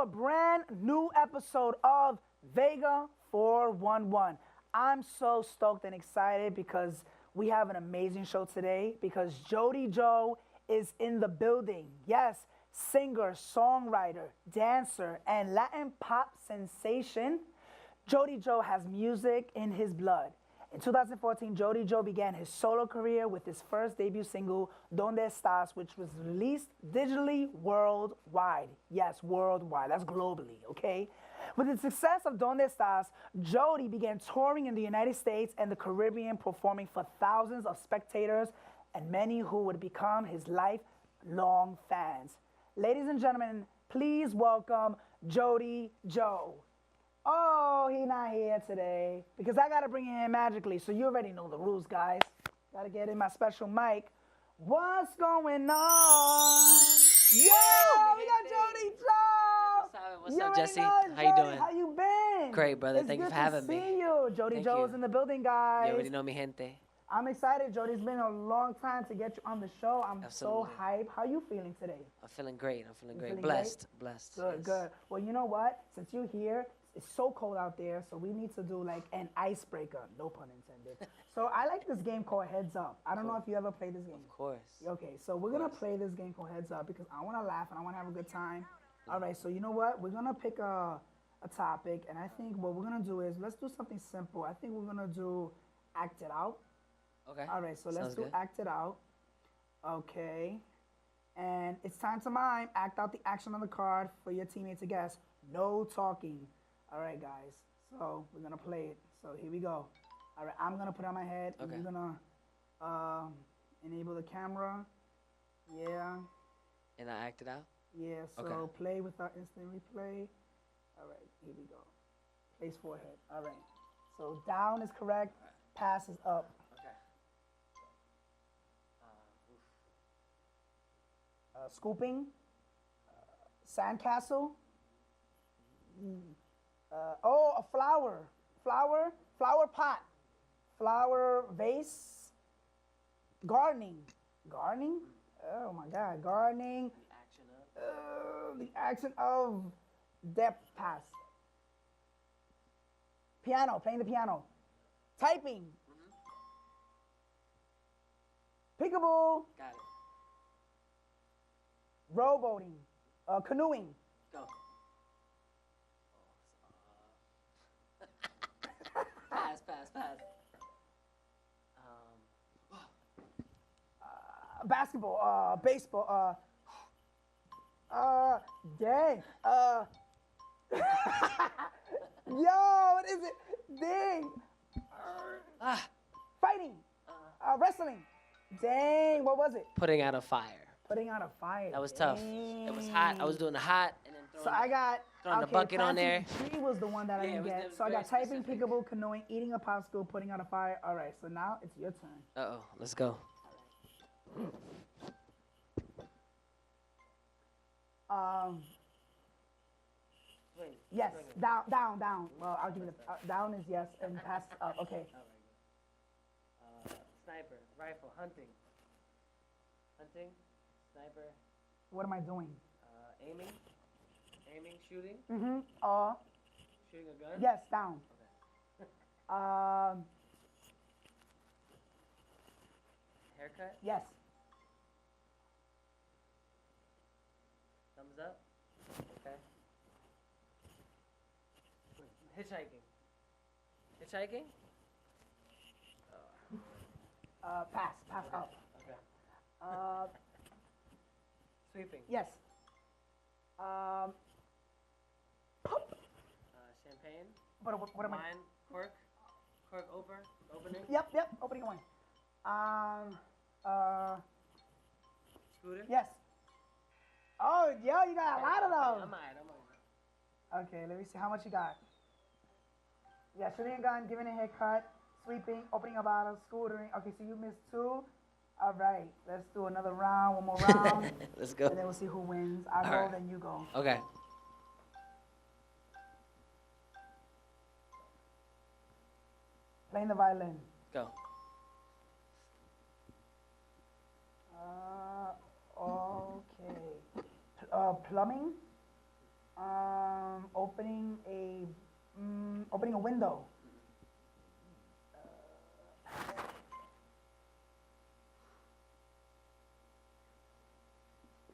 a brand new episode of Vega411. I'm so stoked and excited because we have an amazing show today because Jody Joe is in the building. Yes, singer, songwriter, dancer, and Latin pop sensation. Jody Joe has music in his blood. In 2014, Jody Joe began his solo career with his first debut single, Donde Estás, which was released digitally worldwide. Yes, worldwide. That's globally, okay? With the success of Donde Estás, Jody began touring in the United States and the Caribbean, performing for thousands of spectators and many who would become his lifelong fans. Ladies and gentlemen, please welcome Jody Joe. Oh, he not here today because I got to bring him in magically. So you already know the rules, guys. Got to get in my special mic. What's going on? Yeah, we got Jody Joe. What's up, Jesse? How you doing? How you been? Great, brother. Thank you for having me. It's good to see you. Jody Joe is in the building, guys. You already know me, gente. I'm excited, Jody. It's been a long time to get you on the show. I'm so hyped. How you feeling today? I'm feeling great. Blessed. Blessed. Good, yes. Good. Well, you know what? Since you're here, it's so cold out there, so we need to do like an icebreaker. No pun intended. So I like this game called Heads Up. I don't know if you ever played this game. Of course. Okay, so we're going to play this game called Heads Up because I want to laugh and I want to have a good time. All right, so you know what? We're going to pick a topic, and I think what we're going to do is let's do something simple. I think we're going to do Act It Out. Okay. All right, so let's do Act It Out. Okay. And it's time to mime. Act out the action on the card for your teammate to guess. No talking. All right, guys. So we're going to play it. So here we go. All right, I'm going to put it on my head. Okay. And you're going to enable the camera. Yeah. And I act it out? Yeah, so play without instant replay. All right, here we go. Place forehead. All right. So down is correct. Pass is up. Scooping, sandcastle, a flower pot, flower vase, gardening, oh my God, gardening, the action of depth pass, piano, playing the piano, typing, peekaboo, got it. Rowboating, canoeing. Go. Pass. Basketball, baseball, dang. Yo, what is it? Dang. Fighting, wrestling. Dang, what was it? Putting out a fire. Putting out a fire. That was tough. It was hot. I was doing the hot and then throwing the bucket on there. She was the one that I didn't get. So I got typing, peekaboo, canoeing, eating a popsicle, putting out a fire. All right, so now it's your turn. Uh-oh, let's go. Yes, down. Well, I'll give you the down is yes, and pass is up. Okay. Sniper, rifle, hunting, sniper. What am I doing? Aiming, shooting. Shooting a gun. Yes, down. Okay. Haircut. Yes. Thumbs up. Okay. Hitchhiking. Pass up. Okay. Sweeping. Yes. Champagne. What am I? Wine, cork opening. Yep, opening one. Scooter. Yes. Oh, yo, you got a lot of those. I'm alright. Okay, let me see how much you got. Yeah, shooting a gun, giving a haircut, sweeping, opening a bottle, scootering. Okay, so you missed 2. All right, let's do another round, one more round. Let's go. And then we'll see who wins. I go, then you go. Okay. Playing the violin. Go. Okay. Plumbing. Opening a opening a window.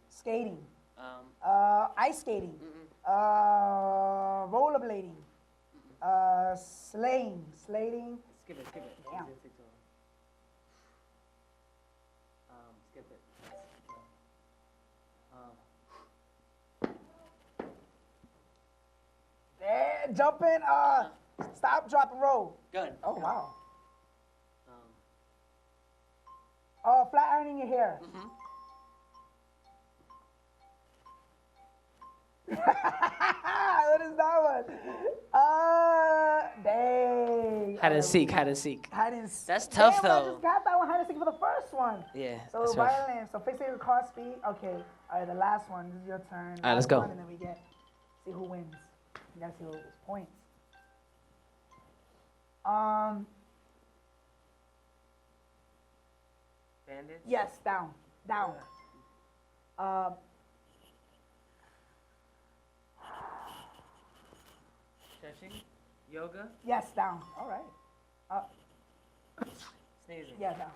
Skating. Ice skating. Rollerblading. Slating. Skip it. Yeah. Skip it. There, jumping. Stop, drop, and roll. Good. Oh wow. Oh, flat ironing your hair. What is that one? Dang. Hide and seek. Hide and seek. That's tough, Damn, I though. just got that one. Hide and seek for the first one. Yeah. So that's rough. violin. So fixate your car speed. Okay. All right. The last one. This is your turn. All right, let's go. And then we see who wins. You gotta see who wins points. Bandage? Yes. Down. Stretching? Yoga? Yes. Down. All right. Sneezing? Yeah. Down.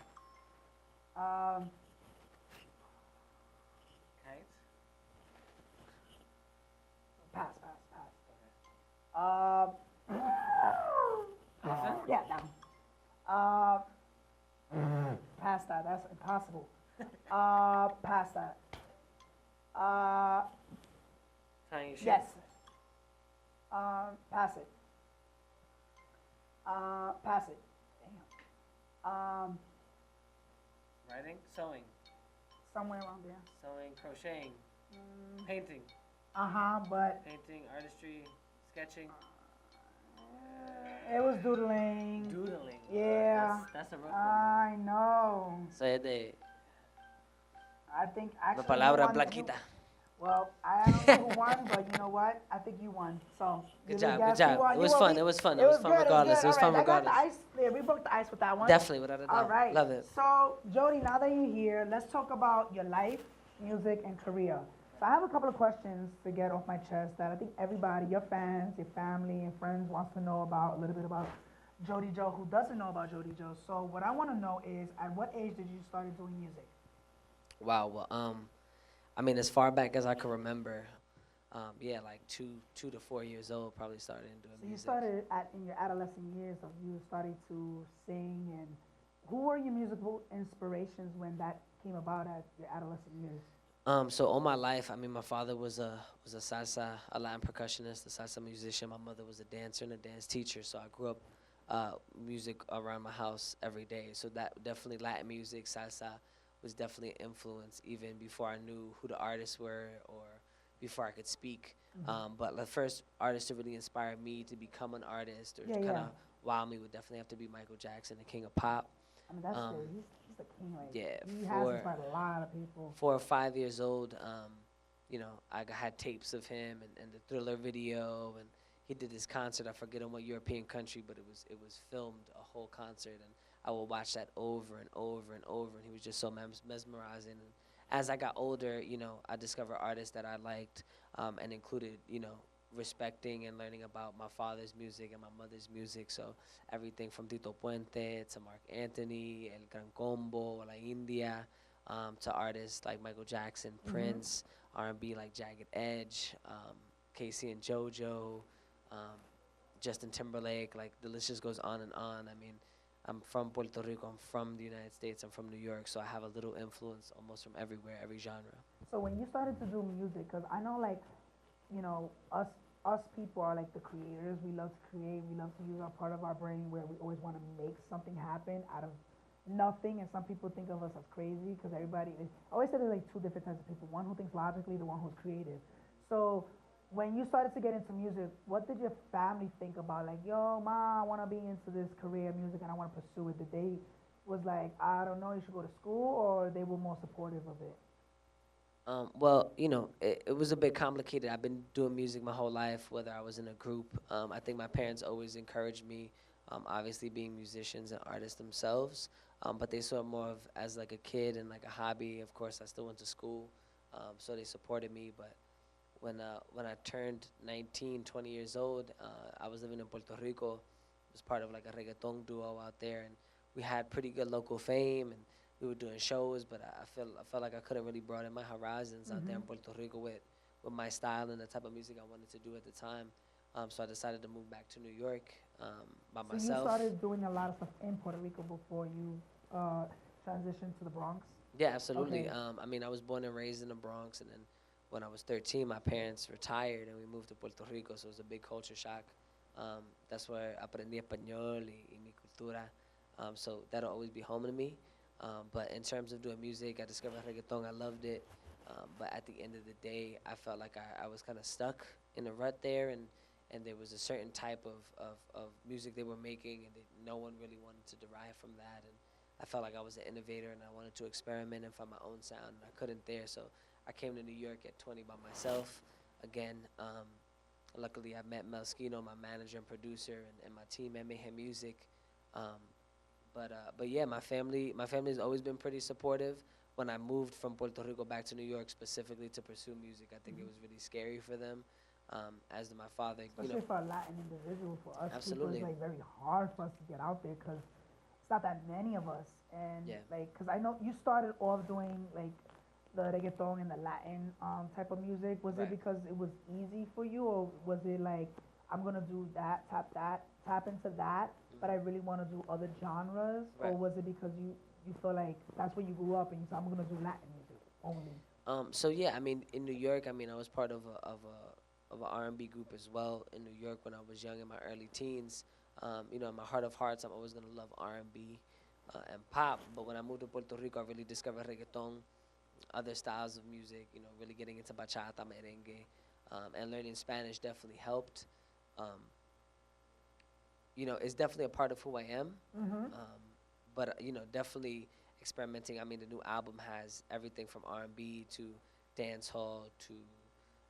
Kites? Pass. Elephant? Yeah, down. Pass that. That's impossible. Pass that. Tying your shoes? Yes. Pass it. Pass it. Damn. Writing? Sewing? Somewhere around there. Sewing, crocheting? Painting? But Painting, artistry, sketching? it was doodling. Doodling? Yeah. That's a rough one. I know. So es de I think la actually. palabra you won. blanquita. Well, I don't know who won, but you know what? I think you won. So Good you job. guess It who won. was You fun. won. It was fun. It It was was fun good. regardless. It was fun All right, I got the regardless. ice. Yeah, we broke the ice with that one. Definitely, without a doubt. All right. Love it. So, Jody, now that you're here, let's talk about your life, music, and career. So I have a couple of questions to get off my chest that I think everybody, your fans, your family, and friends wants to know about, a little bit about Jody Joe, who doesn't know about Jody Joe. So what I want to know is, at what age did you start doing music? Wow. Well, I mean, as far back as I can remember, yeah, like 2 to 4 years old, probably started doing So you music. started in your adolescent years, of you starting to sing, and who were your musical inspirations when that came about at your adolescent years? So all my life, I mean, my father was a salsa, a Latin percussionist, a salsa musician. My mother was a dancer and a dance teacher. So I grew up music around my house every day. So that definitely Latin music, salsa, was definitely an influence even before I knew who the artists were or before I could speak. But the first artist to really inspire me to become an artist or to kind of wow me would definitely have to be Michael Jackson, the king of pop. I mean, that's good. He's the king right Yeah, there. He has inspired a lot of people. 4 or 5 years old, you know, I had tapes of him and the Thriller video, and he did this concert. I forget in what European country, but it was filmed, a whole concert, and I would watch that over and over and over, and he was just so mesmerizing. And as I got older, you know, I discovered artists that I liked, and included, you know, respecting and learning about my father's music and my mother's music. So everything from Tito Puente to Mark Anthony, El Gran Combo, La India, to artists like Michael Jackson, Prince, R&B like Jagged Edge, Casey and JoJo, Justin Timberlake, like the list just goes on and on. I mean, I'm from Puerto Rico, I'm from the United States, I'm from New York, so I have a little influence almost from everywhere, every genre. So when you started to do music, because I know, like, you know, us people are like the creators. We love to create. We love to use our part of our brain where we always want to make something happen out of nothing. And some people think of us as crazy because everybody. I always say there's like two different types of people. One who thinks logically, the one who's creative. So when you started to get into music, what did your family think about? Like, yo, ma, I want to be into this career music and I want to pursue it. Did they was like, I don't know, you should go to school, or they were more supportive of it? Well, you know, it was a bit complicated. I've been doing music my whole life, whether I was in a group. I think my parents always encouraged me, obviously being musicians and artists themselves, but they saw it more of as like a kid and like a hobby. Of course, I still went to school, so they supported me. But when I turned 19, 20 years old, I was living in Puerto Rico. Was part of like a reggaeton duo out there, and we had pretty good local fame, and we were doing shows. But I felt like I couldn't really broaden my horizons out there in Puerto Rico with my style and the type of music I wanted to do at the time. So I decided to move back to New York by So myself. you started doing a lot of stuff in Puerto Rico before you transitioned to the Bronx? Yeah, absolutely. Okay. I mean, I was born and raised in the Bronx, and then when I was 13, my parents retired, and we moved to Puerto Rico, so it was a big culture shock. That's where aprendí español y mi cultura. So that'll always be home to me. But in terms of doing music, I discovered reggaeton. I loved it. But at the end of the day, I felt like I was kind of stuck in a rut there, and there was a certain type of music they were making, and no one really wanted to derive from that. And I felt like I was an innovator, and I wanted to experiment and find my own sound, and I couldn't there. So I came to New York at 20 by myself. Again, luckily I met Melskino, my manager and producer, and my team at Mayhem Music. But yeah, my family's always been pretty supportive. When I moved from Puerto Rico back to New York specifically to pursue music, I think it was really scary for them. As my father, Especially for a Latin individual, for us Absolutely. people, it's like very hard for us to get out there because it's not that many of us. And Yeah. like, because I know you started off doing like the reggaeton and the Latin type of music. Was Right. it because it was easy for you, or was it like, I'm gonna do that, tap into that, but I really want to do other genres? Or Right. was it because you feel like that's where you grew up and you said, I'm gonna do Latin music only? So yeah, I mean, in New York, I mean, I was part of an R&B group as well in New York when I was young in my early teens. In my heart of hearts, I'm always gonna love R&B and pop. But when I moved to Puerto Rico, I really discovered reggaeton, other styles of music. Really getting into bachata, merengue, and learning Spanish definitely helped. It's definitely a part of who I am. But definitely experimenting. I mean, the new album has everything from R&B to dancehall to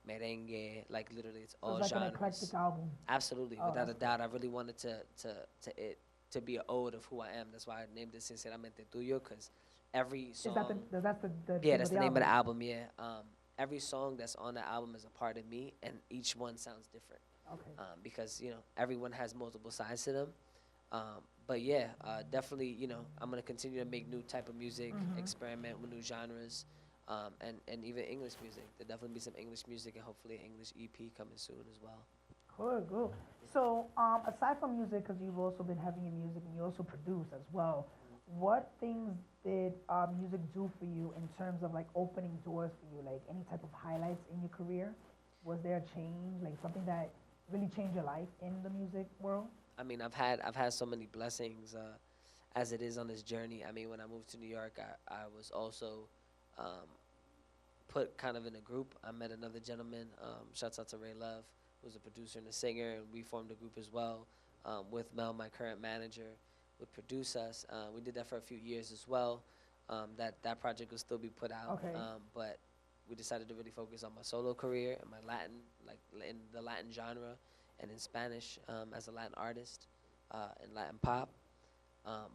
merengue. Like literally, it's So all it's like an genres. eclectic album. Absolutely, Oh, without a that's doubt. I really wanted to be an ode of who I am. That's why I named it Sinceramente Tuyo, because every song. Is that the Yeah, name that's of the name of the album? album. Yeah. Every song that's on the album is a part of me, and each one sounds different. Okay. Because everyone has multiple sides to them. But yeah, definitely, I'm gonna continue to make new type of music, experiment with new genres, and even English music. There'll definitely be some English music and hopefully an English EP coming soon as well. Good. So, aside from music, because you've also been heavy in music and you also produce as well, what things did music do for you in terms of like opening doors for you? Like any type of highlights in your career? Was there a change, like something that really changed your life in the music world? I mean, I've had so many blessings as it is on this journey. I mean, when I moved to New York, I was also put kind of in a group. I met another gentleman, shouts out to Ray Love, who's a producer and a singer, and we formed a group as well with Mel, my current manager, would produce us. We did that for a few years as well. That project will still be put out, Okay. but we decided to really focus on my solo career and my Latin, like in the Latin genre, and in Spanish as a Latin artist and Latin pop.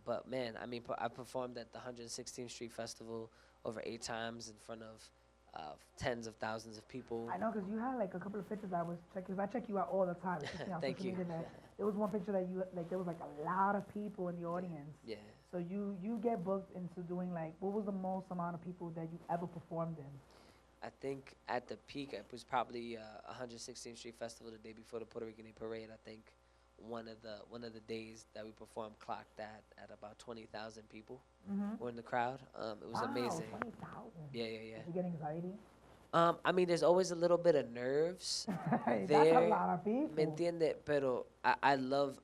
But man, I mean, I performed at the 116th Street Festival over 8 times in front of tens of thousands of people. I know, because you had like a couple of pictures I was checking, because I check you out all the time, especially on Thank social you. media. That there was one picture that you, like, there was like a lot of people in the audience. Yeah. So you get booked into doing like, what was the most amount of people that you ever performed in? I think at the peak, it was probably 116th Street Festival the day before the Puerto Rican Day Parade. I think one of the days that we performed clocked that at about 20,000 people were in the crowd. It was Wow, amazing. 20,000. Yeah. Did you get anxiety? I mean, there's always a little bit of nerves That's there. a lot of people. ¿Me entiende? Pero I love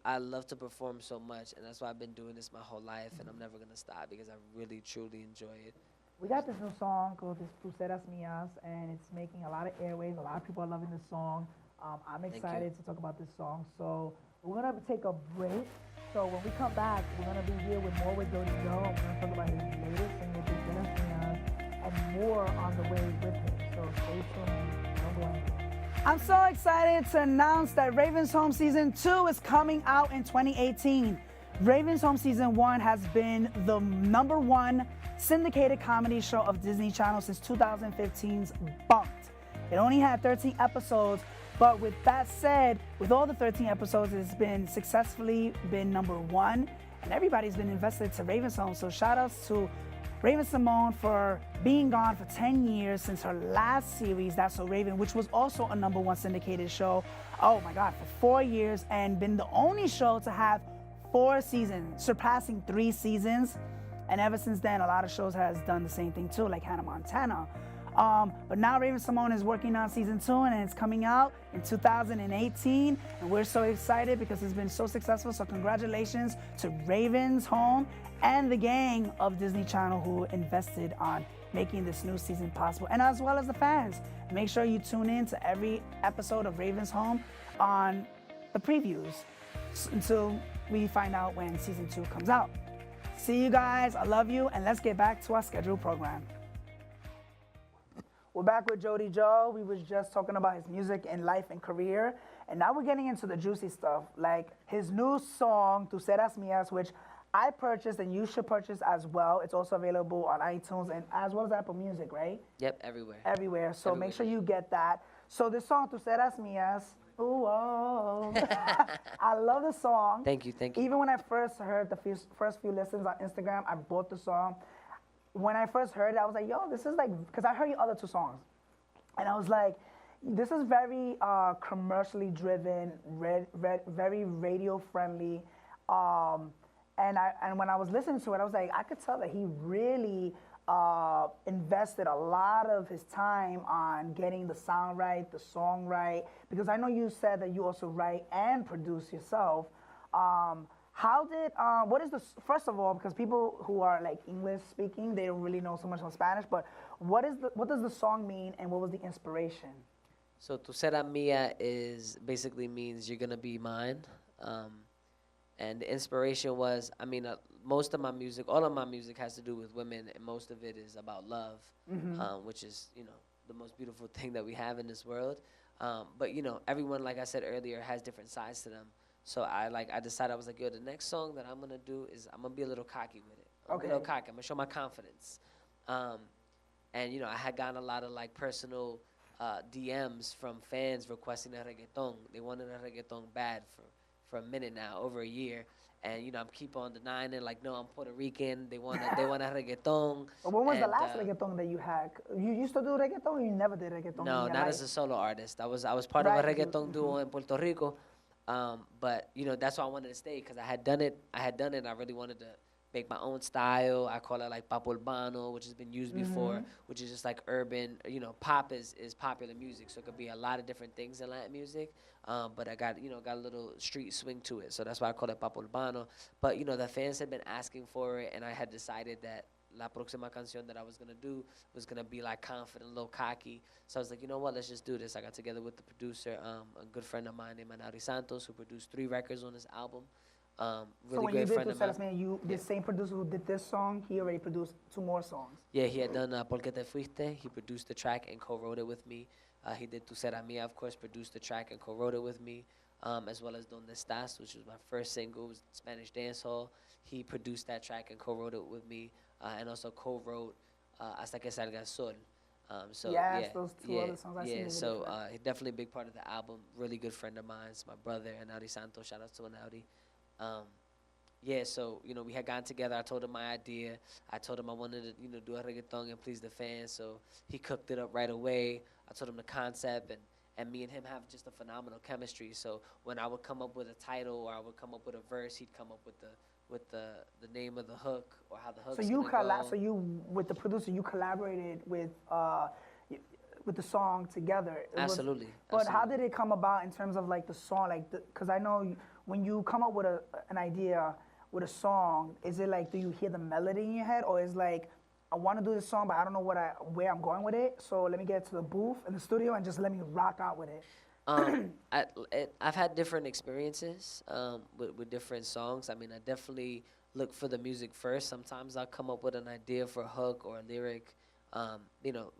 to perform so much, and that's why I've been doing this my whole life, and I'm never gonna stop because I really truly enjoy it. We got this new song called Seras Mia, and it's making a lot of airwaves. A lot of people are loving this song. I'm excited to talk about this song. So we're gonna take a break. So when we come back, we're gonna be here with more with Jody Joe. We're gonna talk about his latest single, Seras Mia, and more on the way with him. So stay tuned. Don't go anywhere. I'm so excited to announce that Raven's Home Season 2 is coming out in 2018. Raven's Home Season 1 has been the #1 syndicated comedy show of Disney Channel since 2015's Bunked. It only had 13 episodes, but with that said, with all the 13 episodes, it's been successfully been #1, and everybody's been invested to Raven's Home. So shout outs to Raven Simone for being gone for 10 years since her last series, That's So Raven, which was also a #1 syndicated show. Oh my God, for 4 years, and been the only show to have 4 seasons, surpassing 3 seasons. And ever since then, a lot of shows has done the same thing too, like Hannah Montana. But now Raven Simone is working on season 2, and it's coming out in 2018. And we're so excited because it's been so successful. So congratulations to Raven's Home and the gang of Disney Channel who invested on making this new season possible, and as well as the fans. Make sure you tune in to every episode of Raven's Home on the previews until we find out when season 2 comes out. See you guys, I love you, and let's get back to our scheduled program. We're back with Jody Joe. We was just talking about his music and life and career, and now we're getting into the juicy stuff, like his new song, Tu Seras Mia, which I purchased and you should purchase as well. It's also available on iTunes and as well as Apple Music, right? Yep, everywhere. Everywhere. So make sure you get that. So this song, Tu Seras Mia, ooh, oh. I love the song. Thank you, thank you. Even when I first heard the first few listens on Instagram, I bought the song. When I first heard it, I was like, yo, this is like, because I heard your other 2 songs. And I was like, this is very commercially driven, very radio friendly. And when I was listening to it, I was like, I could tell that he really invested a lot of his time on getting the sound right, the song right, because I know you said that you also write and produce yourself. What is the, first of all, because people who are like English speaking, they don't really know so much on Spanish, but what does the song mean and what was the inspiration? So Tu Será Mía basically means you're gonna be mine. And the inspiration was, I mean, most of my music, all of my music has to do with women, and most of it is about love, which is, the most beautiful thing that we have in this world. But, everyone, like I said earlier, has different sides to them. So I decided, I was like, yo, the next song that I'm going to do is I'm going to be a little cocky with it. I'm a little cocky. I'm going to show my confidence. And, I had gotten a lot of, personal DMs from fans requesting a reggaeton. They wanted a reggaeton bad for a minute now, over a year. And, I'm keep on denying it, like, no, I'm Puerto Rican. They want a reggaeton. But when was the last reggaeton that you had? You used to do reggaeton or you never did reggaeton? No, not as a solo artist. I was part of a reggaeton duo in Puerto Rico. But, that's why I wanted to stay, because I had done it. I really wanted to make my own style. I call it like pop urbano, which has been used before, which is just like urban. Pop is popular music, so it could be a lot of different things in Latin music. But I got a little street swing to it, so that's why I call it pop urbano. But the fans had been asking for it, and I had decided that la próxima canción that I was gonna do was gonna be like confident, a little cocky. So I was like, you know what, let's just do this. I got together with the producer, a good friend of mine named Jody Santos, who produced 3 records on this album. Really so when great you did friend Tu of mine. Seras Mia, the same producer who did this song, he already produced 2 more songs. Yeah, he had done Por qué te fuiste. He produced the track and co-wrote it with me. He did Tu Será Mía, of course, produced the track and co-wrote it with me, as well as Donde Estás, which was my first single, was Spanish dancehall. He produced that track and co-wrote it with me, and also co-wrote Hasta que salga el sol. Those 2 other songs. I seen so he's definitely a big part of the album. Really good friend of mine. It's my brother, Jody Santos. Shout out to Jody. So, we had gotten together. I told him my idea. I told him I wanted to, do a reggaeton and please the fans. So he cooked it up right away. I told him the concept, and me and him have just a phenomenal chemistry. So when I would come up with a title or I would come up with a verse, he'd come up with the name of the hook or how the hook's go. So you, with the producer, you collaborated with the song together. Absolutely. But how did it come about in terms of like the song? Because I know when you come up with an idea with a song, is it like, do you hear the melody in your head, or is like, I want to do this song, but I don't know where I'm going with it, so let me get to the booth in the studio and just let me rock out with it? I've had different experiences with different songs. I mean, I definitely look for the music first. Sometimes I'll come up with an idea for a hook or a lyric.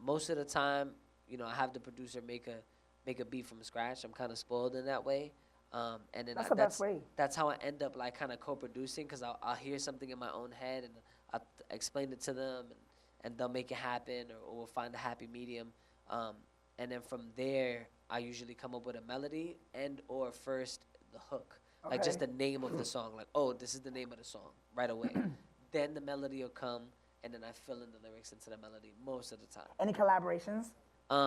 Most of the time, I have the producer make a beat from scratch. I'm kind of spoiled in that way. And then that's the best way. That's how I end up like kind of co-producing, because I'll hear something in my own head and I'll explain it to them, and they'll make it happen, or we'll find a happy medium. and then from there, I usually come up with a melody and or first the hook, like just the name of the song. Like, oh, this is the name of the song right away. Then the melody will come, and then I fill in the lyrics into the melody most of the time. Any collaborations?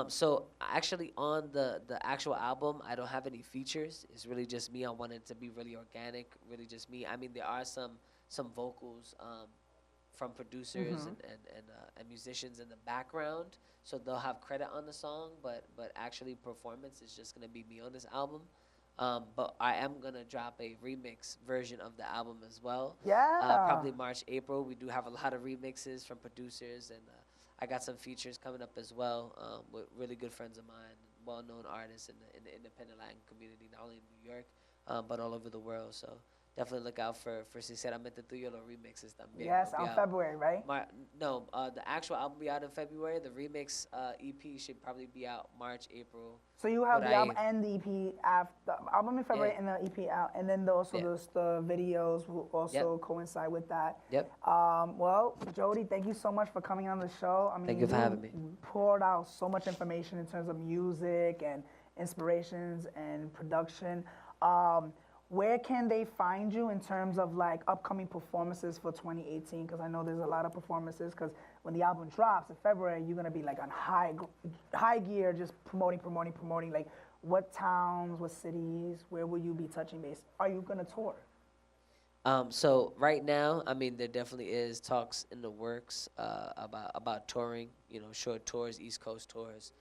So actually on the actual album, I don't have any features. It's really just me. I wanted it to be really organic, really just me. I mean, there are some vocals from producers and musicians in the background, so they'll have credit on the song, but actually performance is just gonna be me on this album. But I am gonna drop a remix version of the album as well. Yeah. Probably March, April. We do have a lot of remixes from producers, and I got some features coming up as well with really good friends of mine, well-known artists in the independent Latin community, not only in New York, but all over the world. So definitely look out for Sinceramente Tuyo, los remixes también. Yes, on February, right? The actual album will be out in February. The remix EP should probably be out March, April. So you have the album and the EP after the album in February and the EP out, and then also the videos will also coincide with that. Yep. Well, Jody, thank you so much for coming on the show. I mean, Thank you for having me. Poured out so much information in terms of music and inspirations and production. Where can they find you in terms of like upcoming performances for 2018? Because I know there's a lot of performances. Because when the album drops in February, you're gonna be like on high gear, just promoting. Like, what towns, what cities, where will you be touching base? Are you gonna tour? So right now, I mean, there definitely is talks in the works about touring. You know, short tours, East Coast tours.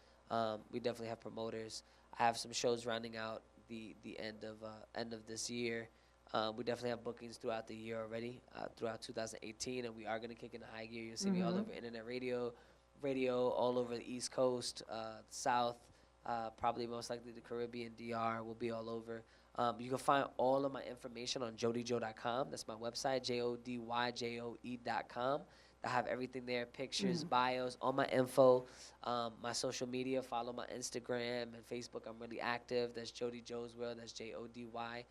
We definitely have promoters. I have some shows rounding out the end of this year. We definitely have bookings throughout the year already, throughout 2018, and we are gonna kick into high gear. You'll see me all over internet radio all over the East Coast, South, probably most likely the Caribbean, DR. Will be all over. You can find all of my information on jodyjoe.com. That's my website, jodyjoe.com. I have everything there, pictures, bios, all my info, my social media. Follow my Instagram and Facebook. I'm really active. That's Jody Joe's World. That's JodyJoesWorld.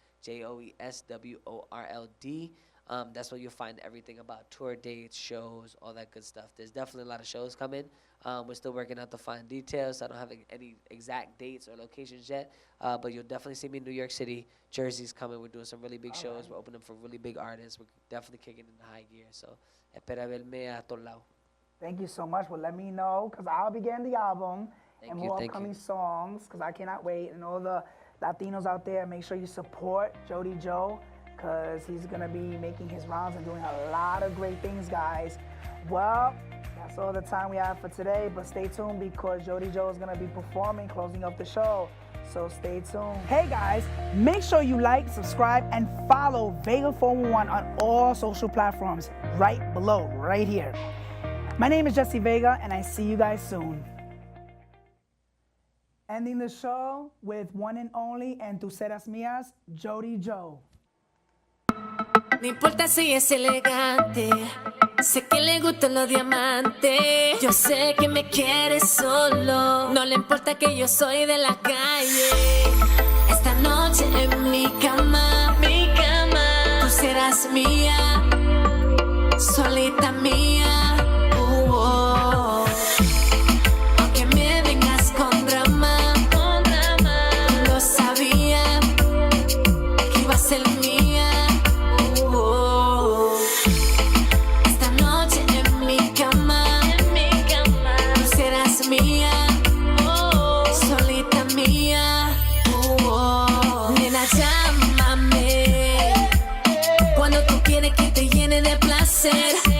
That's where you'll find everything about tour dates, shows, all that good stuff. There's definitely a lot of shows coming. We're still working out the fine details. I don't have any exact dates or locations yet, but you'll definitely see me in New York City. Jersey's coming. We're doing some really big shows. We're opening for really big artists. We're definitely kicking into high gear. So, espera verme a todos lados. Thank you so much. Well, let me know, because I'll be getting the album and more upcoming songs, because I cannot wait. And all the Latinos out there, make sure you support Jody Joe, because he's going to be making his rounds and doing a lot of great things, guys. Well, that's all the time we have for today, but stay tuned, because Jody Joe is going to be performing, closing up the show. So stay tuned. Hey guys, make sure you like, subscribe, and follow Vega411 on all social platforms right below, right here. My name is Jesse Vega, and I see you guys soon. Ending the show with one and only and tu Seras Mia's Jody Joe. No importa si es elegante, sé que le gustan los diamantes. Yo sé que me quiere solo, no le importa que yo soy de la calle. Esta noche en mi cama, tú serás mía, solita mía. Aunque me vengas con drama, lo sabía que iba a ser mía.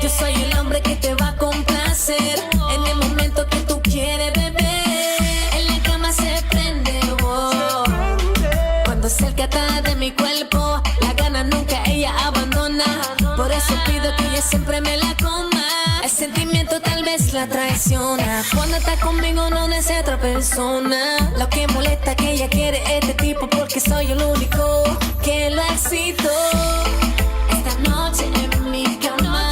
Yo soy el hombre que te va a complacer en el momento que tú quieres, bebé. En la cama se prende, cuando cerca está de mi cuerpo, la gana nunca ella abandona. Por eso pido que ella siempre me la coma. El sentimiento tal vez la traiciona. Cuando está conmigo no desea otra persona. Lo que molesta que ella quiere este tipo, porque soy el único que lo excito. Esta noche en mi cama,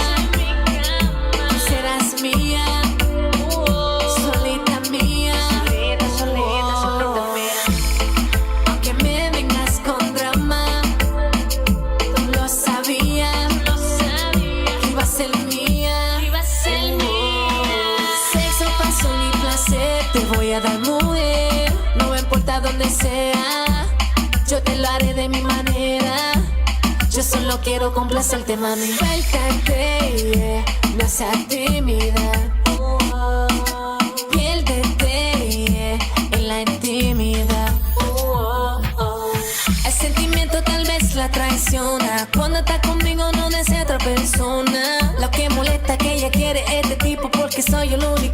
tú serás mía, solita mía, solita mía. Aunque me vengas con drama, tú lo sabías, que iba a ser mía, Sexo, pasión y placer, te voy a dar muy donde sea. Yo te lo haré de mi manera. Yo solo quiero complacerte, mami. Suéltate, yeah, no seas tímida. Piérdete, yeah, en la intimidad. El sentimiento tal vez la traiciona. Cuando está conmigo no desea otra persona. Lo que molesta que ella quiere este tipo porque soy el único